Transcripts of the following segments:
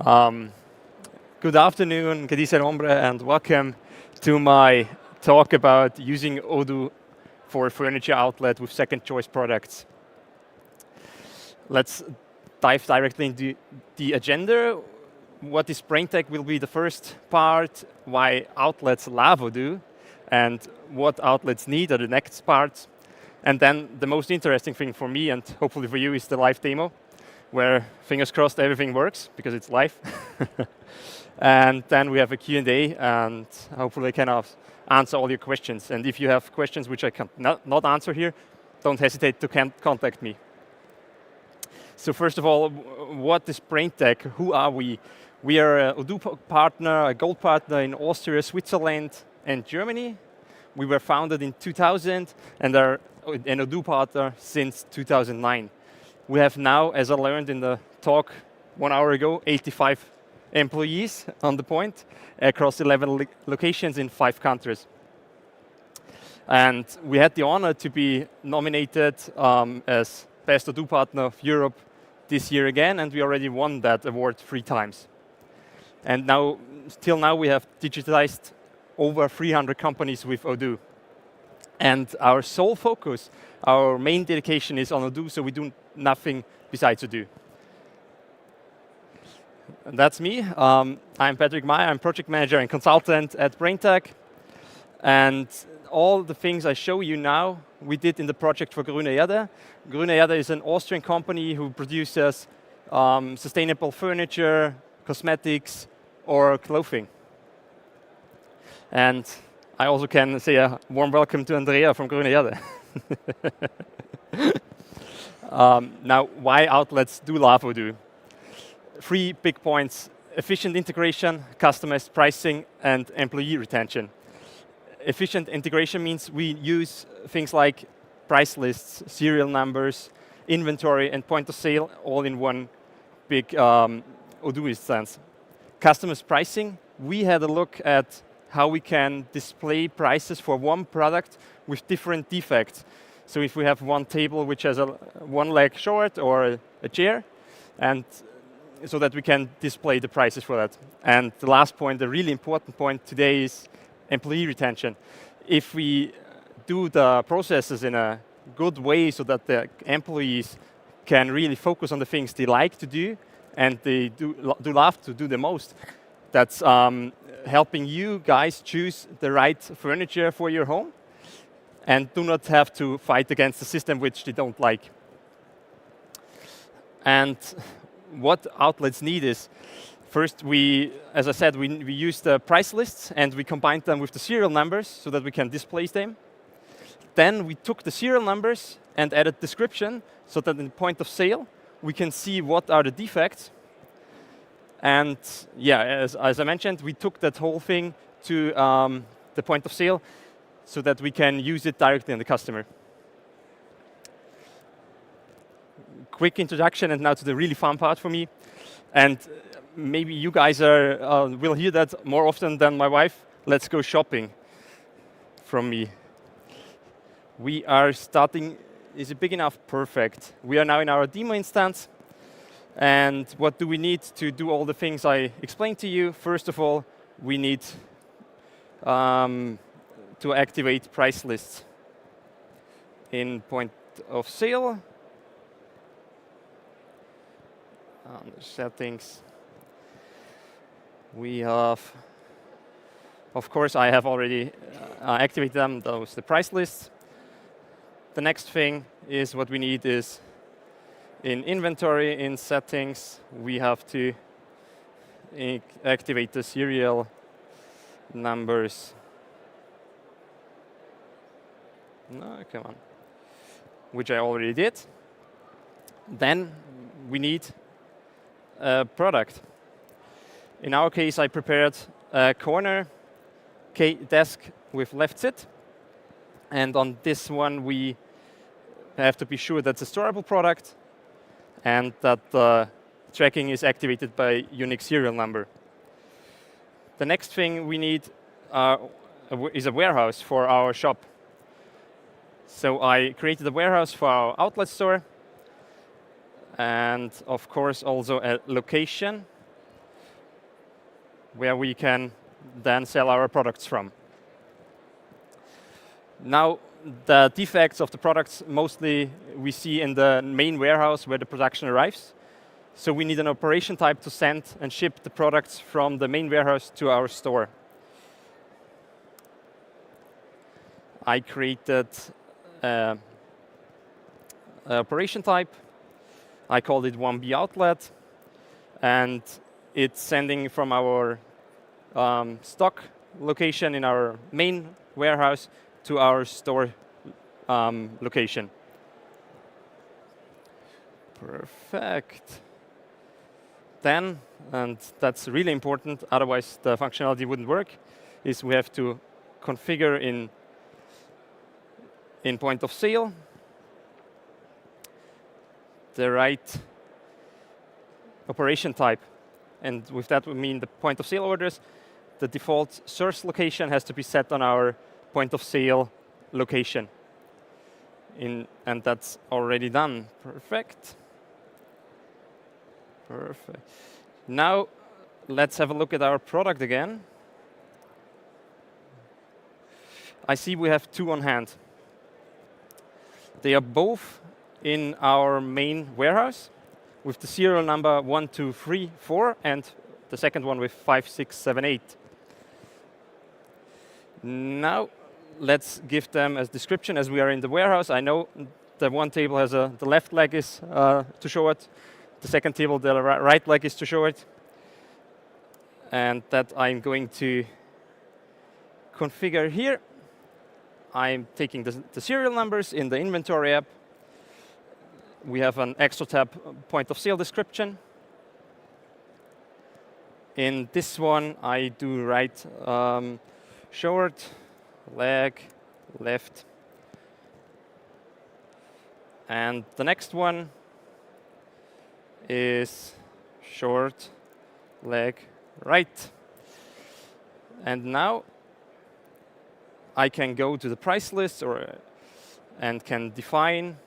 Um, Good afternoon, que dice el hombre, and welcome to my talk about using Odoo for a furniture outlet with second choice products. Let's dive directly into the agenda. What is BrainTech will be the first part, why outlets love Odoo, and what outlets need are the next parts. And then the most interesting thing for me, and hopefully for you, is the live demo, where, fingers crossed, everything works, because it's live. And then we have a Q&A, and hopefully I can answer all your questions. And if you have questions which I can not answer here, don't hesitate to contact me. So first of all, what is BrainTech? Who are we? We are a Odoo partner, a gold partner in Austria, Switzerland, and Germany. We were founded in 2000 and are an Odoo partner since 2009. We have now, as I learned in the talk 1 hour ago, 85 employees on the point across 11 locations in 5 countries. And we had the honor to be nominated as Best Odoo Partner of Europe this year again, and we already won that award 3 times. And now, till now, we have digitized over 300 companies with Odoo. And our sole focus, our main dedication is on Odoo, so we do nothing besides Odoo. And that's me. I'm Patrick Meyer. I'm project manager and consultant at BrainTech. And all the things I show you now, we did in the project for Grüne Erde. Grüne Erde is an Austrian company who produces sustainable furniture, cosmetics, or clothing. And I also can say a warm welcome to Andrea from Grüne Erde. Now, why outlets do love Odoo? 3 big points: efficient integration, customized pricing, and employee retention. Efficient integration means we use things like price lists, serial numbers, inventory, and point of sale all in one big Odoo instance. Customized pricing, we had a look at how we can display prices for one product with different defects. So if we have one table which has one leg short or a chair, and so that we can display the prices for that. And the last point, the really important point today, is employee retention. If we do the processes in a good way so that the employees can really focus on the things they like to do and they do love to do the most, that's helping you guys choose the right furniture for your home and do not have to fight against the system which they don't like. And what outlets need is, first, as I said, we use the price lists and we combined them with the serial numbers so that we can display them. Then we took the serial numbers and added description so that in the point of sale we can see what are the defects. And yeah, as I mentioned, we took that whole thing to the point of sale so that we can use it directly on the customer. Quick introduction, and now to the really fun part for me. And maybe you guys will hear that more often than my wife. Let's go shopping from me. We are starting. Is it big enough? Perfect. We are now in our demo instance. And what do we need to do all the things I explained to you? First of all, we need to activate price lists in point of sale. Under settings, we have, of course, I have already activated them, the price lists. The next thing is what we need is in inventory, in settings, we have to activate the serial numbers. No, come on. Which I already did. Then we need a product. In our case, I prepared a corner desk with left sit. And on this one, we have to be sure that's a storable product and that the tracking is activated by unique serial number. The next thing we need is a warehouse for our shop. So I created a warehouse for our outlet store, and of course also a location. where we can then sell our products from. Now, the defects of the products mostly we see in the main warehouse where the production arrives. So we need an operation type to send and ship the products from the main warehouse to our store. I created an operation type. I called it 1B outlet, and it's sending from our stock location in our main warehouse to our store location. Perfect. Then, and that's really important, otherwise the functionality wouldn't work, is we have to configure in point of sale the right operation type. And with that we mean the point of sale orders. The default source location has to be set on our point of sale location. And that's already done. Perfect. Perfect. Now let's have a look at our product again. I see we have two on hand. They are both in our main warehouse with the serial number 1, 2, 3, 4, and the second one with 5, 6, 7, 8. Now let's give them a description as we are in the warehouse. I know the one table has the left leg is to show it. The second table, the right leg is to show it. And that I'm going to configure here. I'm taking the serial numbers in the inventory app. We have an extra tab point of sale description. In this one, I do right short, leg, left. And the next one is short, leg, right. And now I can go to the price list and can define,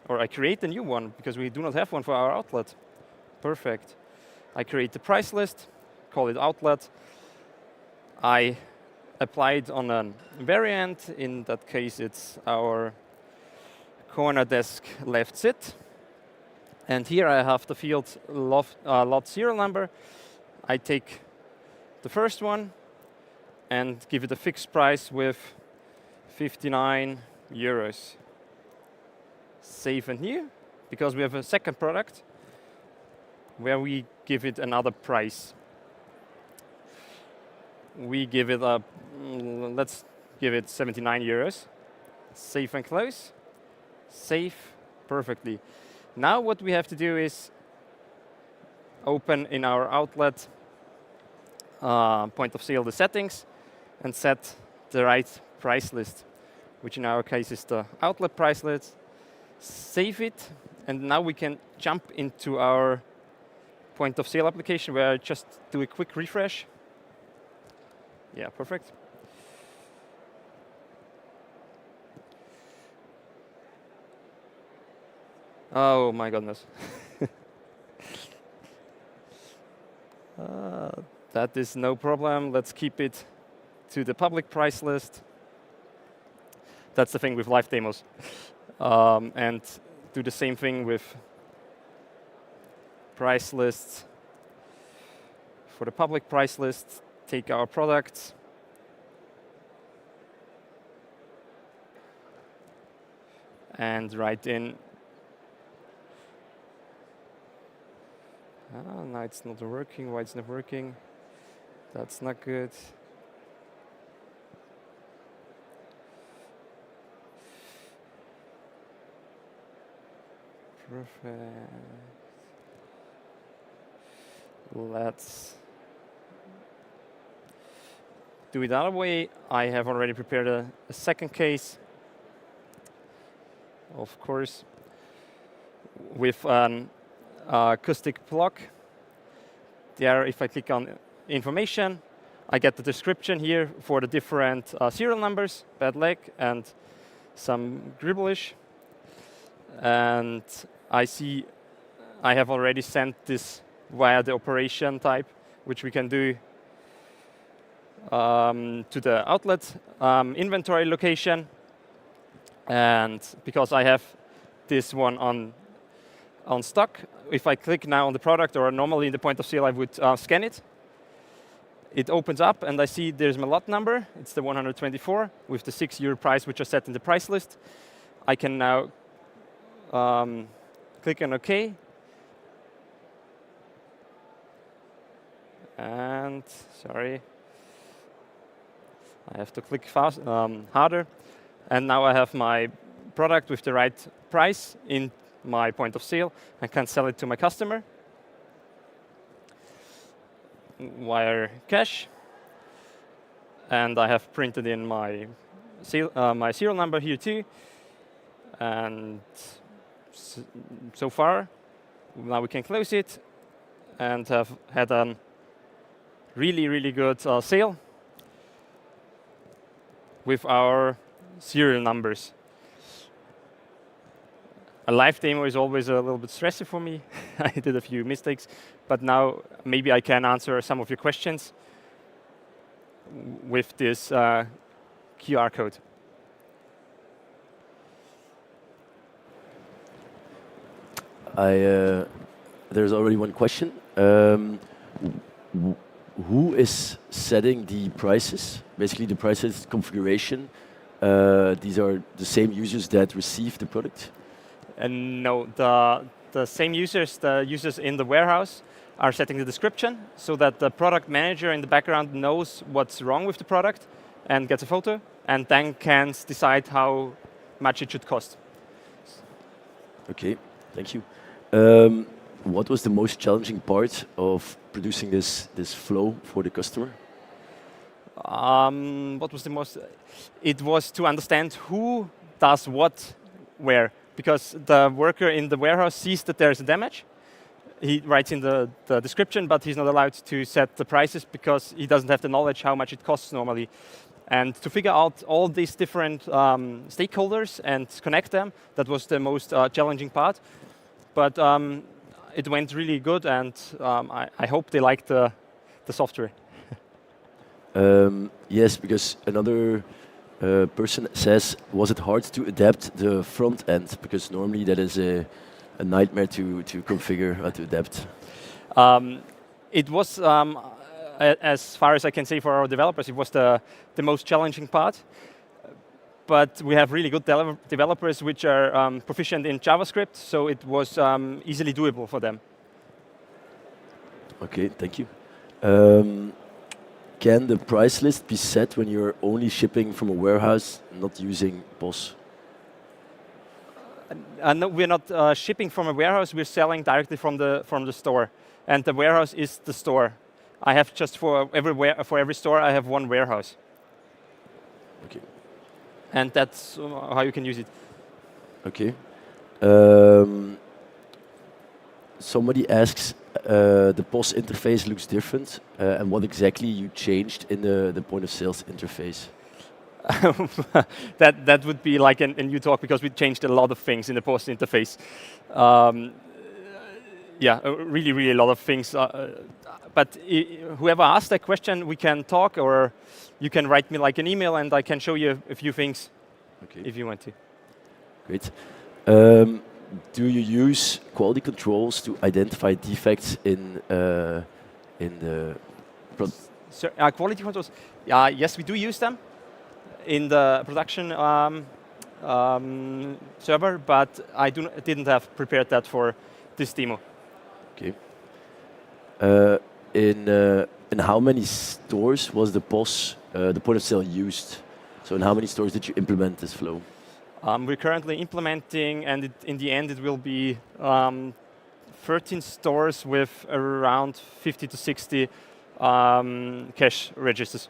or I create a new one because we do not have one for our outlet. Perfect. I create the price list, call it outlet. I apply it on a variant. In that case, it's our corner desk left sit. And here I have the field lot serial number. I take the first one and give it a fixed price with 59 euros. Save and new, because we have a second product where we give it another price. We give it let's give it 79 euros. Save and close. Save perfectly. Now what we have to do is open in our outlet point of sale the settings and set the right price list, which in our case is the outlet price list. Save it, and now we can jump into our point of sale application where I just do a quick refresh. Yeah, perfect. Oh my goodness. That is no problem. Let's keep it to the public price list. That's the thing with live demos. And do the same thing with price lists. For the public price list, take our products. And write in. Now it's not working. Why it's not working? That's not good. Perfect. Let's do it the other way. I have already prepared a second case, of course, with an acoustic block. There, if I click on information, I get the description here for the different serial numbers, bad leg, and some gribbleish. And I see I have already sent this via the operation type, which we can do to the outlet inventory location. And because I have this one on stock, if I click now on the product, or normally in the point of sale, I would scan it. It opens up, and I see there's my lot number. It's the 124 with the €6 price, which are set in the price list. I can now click on OK. And sorry, I have to click fast, harder. And now I have my product with the right price in my point of sale. I can sell it to my customer. Wire cash. And I have printed in my serial number here too. And so far, now we can close it and have had a really, really good sale with our serial numbers. A live demo is always a little bit stressful for me. I did a few mistakes, but now maybe I can answer some of your questions with this QR code. There's already one question. Who is setting the prices? Basically, the prices configuration. These are the same users that receive the product? And no, the same users, the users in the warehouse, are setting the description so that the product manager in the background knows what's wrong with the product and gets a photo, and then can decide how much it should cost. Okay, thank you. What was the most challenging part of producing this flow for the customer? What was the most? It was to understand who does what where, because the worker in the warehouse sees that there's a damage. He writes in the description, but he's not allowed to set the prices because he doesn't have the knowledge how much it costs normally. And to figure out all these different stakeholders and connect them, that was the most challenging part. But it went really good, and I hope they liked the software. Yes, because another person says, was it hard to adapt the front end? Because normally that is a nightmare to configure, to adapt. It was, as far as I can say for our developers, it was the most challenging part. But we have really good developers which are proficient in JavaScript, so it was easily doable for them. Okay, thank you. Can the price list be set when you're only shipping from a warehouse, not using POS? No, we're not shipping from a warehouse. We're selling directly from the store, and the warehouse is the store. I have just for every store I have one warehouse. Okay. And that's how you can use it. Okay. Somebody asks, the POS interface looks different, and what exactly you changed in the point of sales interface? that would be like a new talk, because we changed a lot of things in the POS interface. Yeah, really, really a lot of things. But whoever asked that question, we can talk, or you can write me like an email, and I can show you a few things, okay, if you want to. Great. Do you use quality controls to identify defects in the quality controls? Yes, we do use them in the production server, but I didn't have prepared that for this demo. Okay. In how many stores was the POS, the point of sale, used? So in how many stores did you implement this flow? We're currently implementing, and in the end it will be 13 stores with around 50 to 60 cash registers.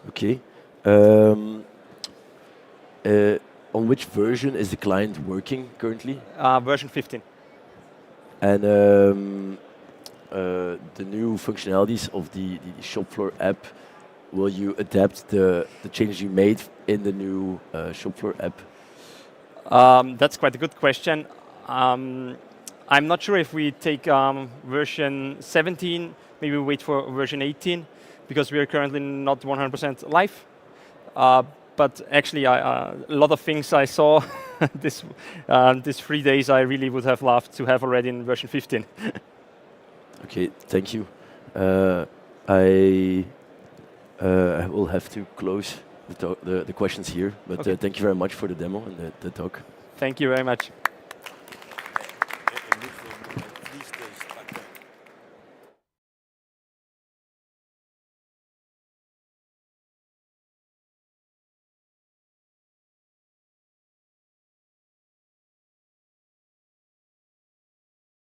Okay. On which version is the client working currently? Version 15. And the new functionalities of the shop floor app, will you adapt the changes you made in the new shop floor app? That's quite a good question. I'm not sure if we take version 17 maybe wait for version 18, because we are currently not 100% live. But actually, a lot of things I saw these 3 days, I really would have loved to have already in version 15. Okay, thank you. I will have to close the questions here, but Okay. thank you very much for the demo and the talk. Thank you very much.